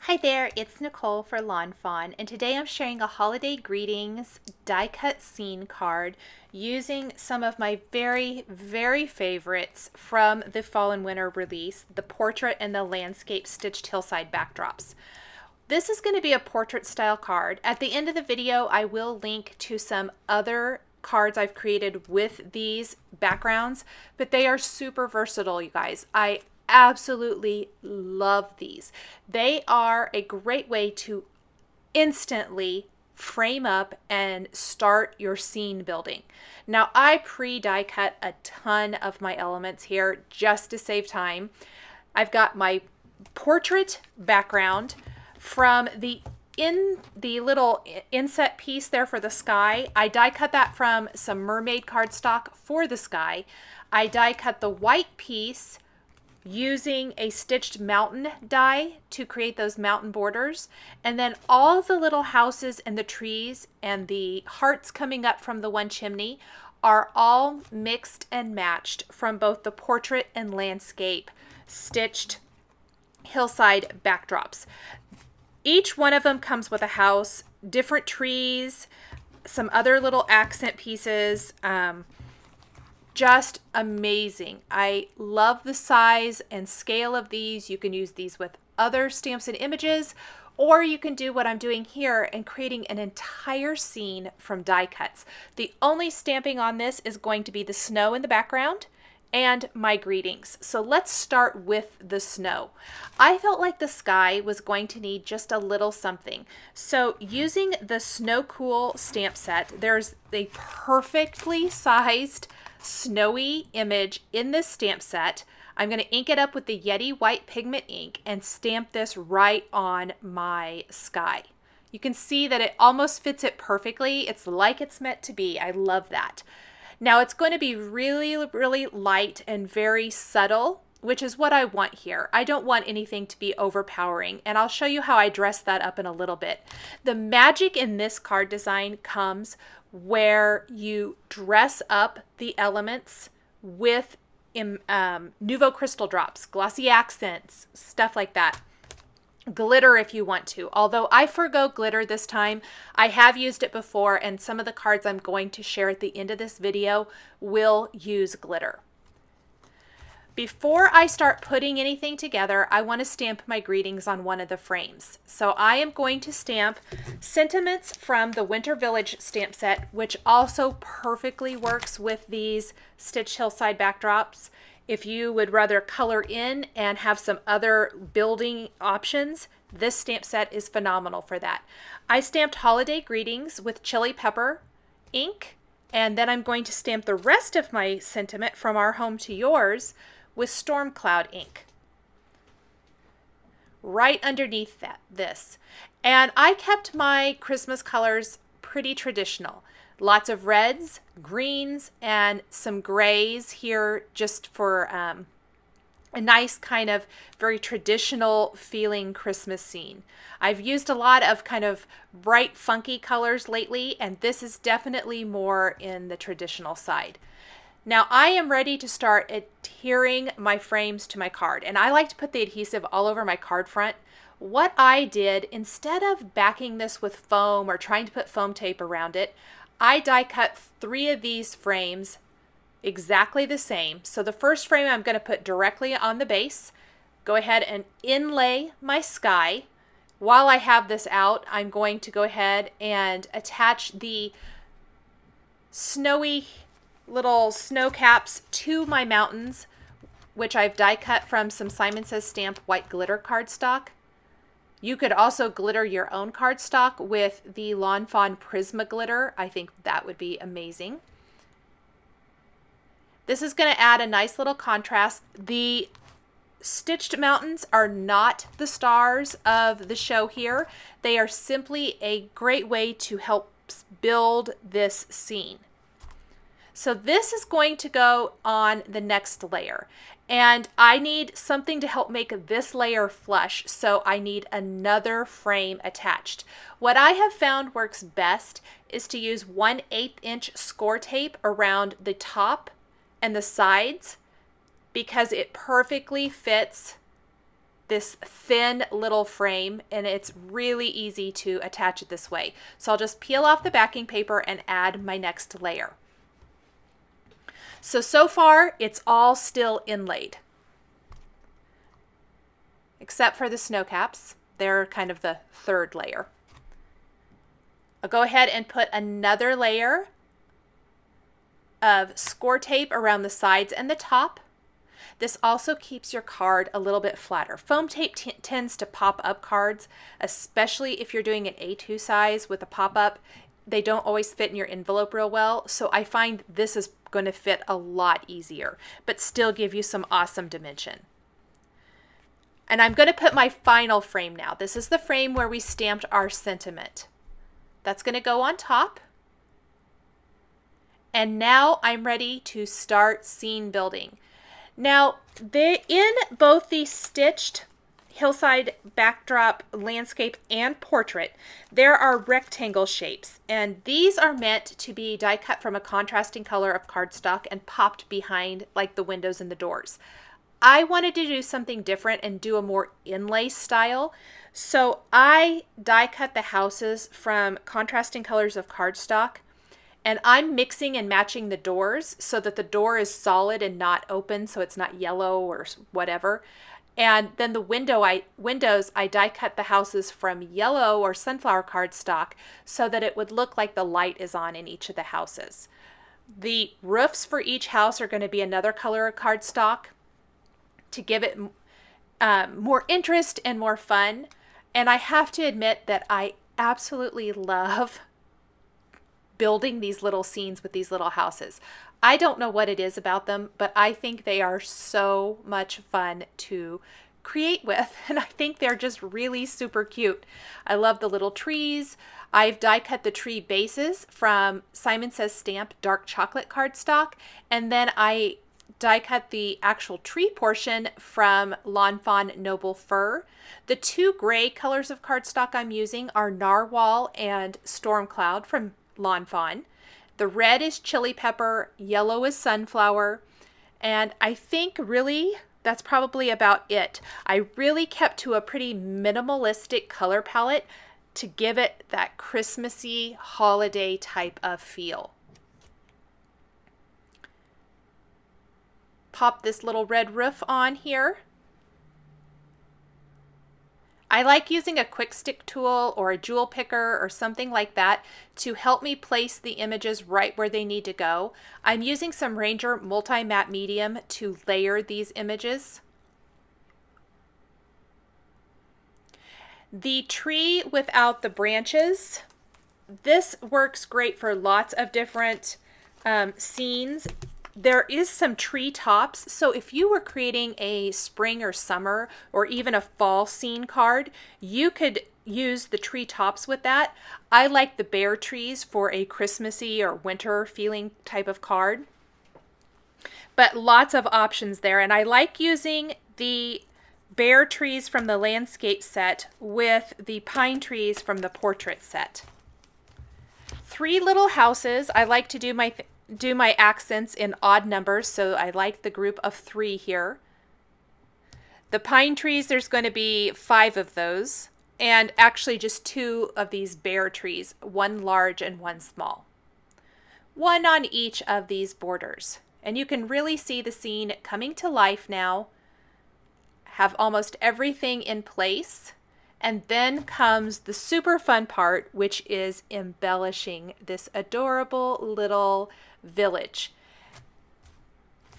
Hi there, it's Nicole for Lawn Fawn, and today I'm sharing a holiday greetings die cut scene card using some of my very favorites from the fall and winter release, the portrait and the landscape stitched hillside backdrops. This is going to be a portrait style card. At the end of the video, I will link to some other cards I've created with these backgrounds, but they are super versatile, you guys. I absolutely love these. They are a great way to instantly frame up and start your scene building. Now, I pre-die cut a ton of my elements here just to save time. I've got my portrait background from the little inset piece there for the sky. I die cut that from some mermaid cardstock for the sky. I die cut the white piece using a stitched mountain die to create those mountain borders, and then all the little houses and the trees and the hearts coming up from the one chimney are all mixed and matched from both the portrait and landscape stitched hillside backdrops. Each one of them comes with a house, different trees, some other little accent pieces. Just amazing. I love the size and scale of these. You can use these with other stamps and images, or you can do what I'm doing here and creating an entire scene from die cuts. The only stamping on this is going to be the snow in the background and my greetings. So let's start with the snow. I felt like the sky was going to need just a little something. So using the Snow Cool stamp set, there's a perfectly sized snowy image in this stamp set. I'm going to ink it up with the YETI white pigment ink and stamp this right on my sky. You can see that it almost fits it perfectly. It's like it's meant to be. I love that. Now it's going to be really light and very subtle, which is what I want here. I don't want anything to be overpowering, and I'll show you how I dress that up in a little bit. The magic in this card design comes where you dress up the elements with Nuvo crystal drops, glossy accents, stuff like that. Glitter if you want to, although I forgo glitter this time. I have used it before, and some of the cards I'm going to share at the end of this video will use glitter. Before I start putting anything together, I want to stamp my greetings on one of the frames. So I am going to stamp Sentiments from the Winter Village stamp set, which also perfectly works with these stitched hillside backdrops. If you would rather color in and have some other building options, this stamp set is phenomenal for that. I stamped Holiday Greetings with Chili Pepper ink, and then I'm going to stamp the rest of my sentiment from Our Home to Yours with Storm Cloud ink right underneath this. And I kept my Christmas colors pretty traditional. Lots of reds, greens, and some grays here just for a nice kind of very traditional feeling Christmas scene. I've used a lot of kind of bright funky colors lately, and this is definitely more in the traditional side. Now I am ready to start adhering my frames to my card, and I like to put the adhesive all over my card front. What I did, instead of backing this with foam or trying to put foam tape around it, I die cut 3 of these frames exactly the same. So the first frame I'm going to put directly on the base. Go ahead and inlay my sky. While I have this out, I'm going to go ahead and attach the snowy little snow caps to my mountains, which I've die cut from some Simon Says Stamp white glitter cardstock. You could also glitter your own cardstock with the Lawn Fawn Prisma glitter. I think that would be amazing. This is going to add a nice little contrast. The stitched mountains are not the stars of the show here. They are simply a great way to help build this scene. So this is going to go on the next layer, and I need something to help make this layer flush, so I need another frame attached. What I have found works best is to use 1/8 inch score tape around the top and the sides, because it perfectly fits this thin little frame, and it's really easy to attach it this way. So I'll just peel off the backing paper and add my next layer. So far it's all still inlaid, except for the snow caps. They're kind of the third layer. I'll go ahead and put another layer of score tape around the sides and the top. This also keeps your card a little bit flatter. Foam tape tends to pop up cards, especially if you're doing an A2 size with a pop-up. They don't always fit in your envelope real well, so I find this is going to fit a lot easier, but still give you some awesome dimension. And I'm going to put my final frame now. This is the frame where we stamped our sentiment. That's going to go on top. And now I'm ready to start scene building. Now, in both the stitched hillside backdrop, landscape, and portrait, there are rectangle shapes, and these are meant to be die cut from a contrasting color of cardstock and popped behind like the windows and the doors. I wanted to do something different and do a more inlay style, so I die cut the houses from contrasting colors of cardstock. And I'm mixing and matching the doors so that the door is solid and not open, so it's not yellow or whatever. And then the windows, I die cut the houses from yellow or sunflower cardstock so that it would look like the light is on in each of the houses. The roofs for each house are going to be another color of cardstock to give it more interest and more fun. And I have to admit that I absolutely love building these little scenes with these little houses. I don't know what it is about them, but I think they are so much fun to create with, and I think they're just really super cute. I love the little trees. I've die cut the tree bases from Simon Says Stamp dark chocolate cardstock, and then I die cut the actual tree portion from Lawn Fawn Noble Fir. The two gray colors of cardstock I'm using are Narwhal and Storm Cloud from Lawn Fawn. The red is chili pepper, yellow is sunflower, and I think really that's probably about it. I really kept to a pretty minimalistic color palette to give it that Christmassy holiday type of feel. Pop this little red roof on here. I like using a quick stick tool or a jewel picker or something like that to help me place the images right where they need to go. I'm using some Ranger Multi-Matte Medium to layer these images. The tree without the branches, this works great for lots of different scenes. There is some tree tops, so if you were creating a spring or summer or even a fall scene card, you could use the tree tops with that. I like the bare trees for a Christmassy or winter feeling type of card, but lots of options there. And I like using the bare trees from the landscape set with the pine trees from the portrait set. Three little houses. I like to do my accents in odd numbers, so I like the group of 3 here. The pine trees, there's going to be 5 of those, and actually just 2 of these bare trees, 1 large and 1 small. 1 on each of these borders. And you can really see the scene coming to life now. Have almost everything in place. And then comes the super fun part, which is embellishing this adorable little village.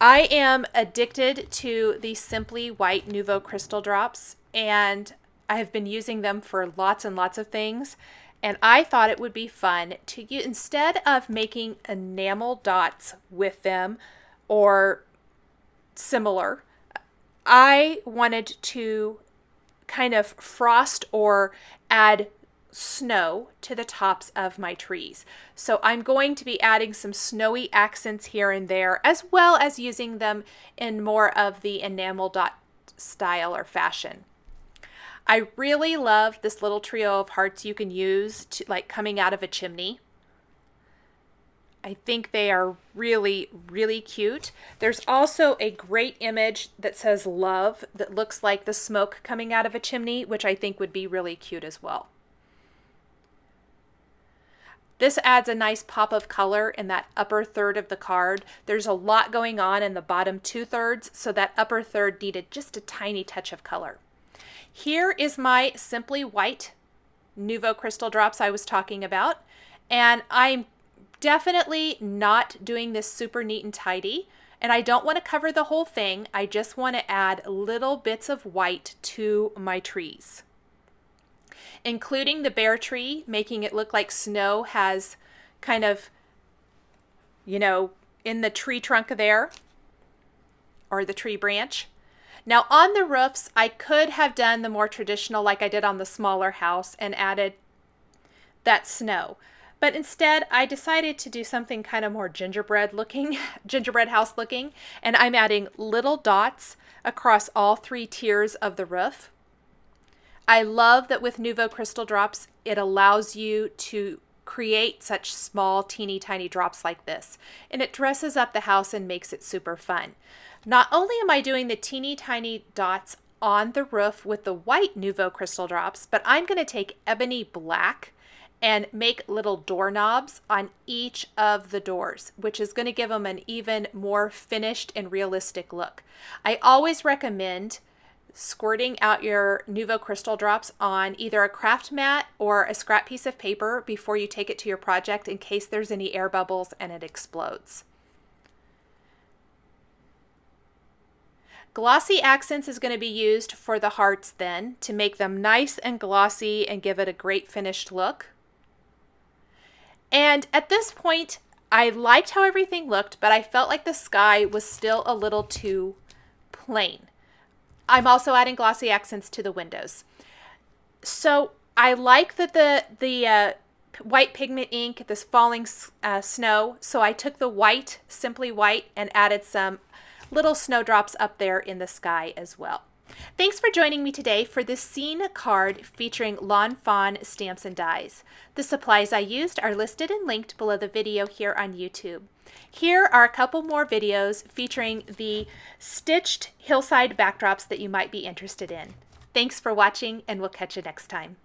I am addicted to the Simply White Nuvo crystal drops, and I have been using them for lots and lots of things. And I thought it would be fun to use, instead of making enamel dots with them or similar, I wanted to kind of frost or add snow to the tops of my trees. So I'm going to be adding some snowy accents here and there, as well as using them in more of the enamel dot style or fashion. I really love this little trio of hearts you can use to, like coming out of a chimney. I think they are really, really cute. There's also a great image that says love that looks like the smoke coming out of a chimney, which I think would be really cute as well. This adds a nice pop of color in that upper third of the card. There's a lot going on in the bottom 2/3, so that upper third needed just a tiny touch of color. Here is my Simply White Nuvo crystal drops I was talking about, and I'm definitely not doing this super neat and tidy, and I don't want to cover the whole thing. I just want to add little bits of white to my trees, including the bare tree, making it look like snow has kind of, you know, in the tree trunk there, or the tree branch. Now on the roofs, I could have done the more traditional like I did on the smaller house and added that snow. But instead, I decided to do something kind of more gingerbread house looking, and I'm adding little dots across all 3 tiers of the roof. I love that with Nuvo crystal drops, it allows you to create such small, teeny tiny drops like this, and it dresses up the house and makes it super fun. Not only am I doing the teeny tiny dots on the roof with the white Nuvo crystal drops, but I'm going to take ebony black and make little doorknobs on each of the doors, which is going to give them an even more finished and realistic look. I always recommend squirting out your Nuvo crystal drops on either a craft mat or a scrap piece of paper before you take it to your project in case there's any air bubbles and it explodes. Glossy accents is going to be used for the hearts then to make them nice and glossy and give it a great finished look. And at this point, I liked how everything looked, but I felt like the sky was still a little too plain. I'm also adding glossy accents to the windows. So I like that the white pigment ink, this falling snow, so I took the white, Simply White, and added some little snowdrops up there in the sky as well. Thanks for joining me today for this scene card featuring Lawn Fawn stamps and dies. The supplies I used are listed and linked below the video here on YouTube. Here are a couple more videos featuring the stitched hillside backdrops that you might be interested in. Thanks for watching, and we'll catch you next time.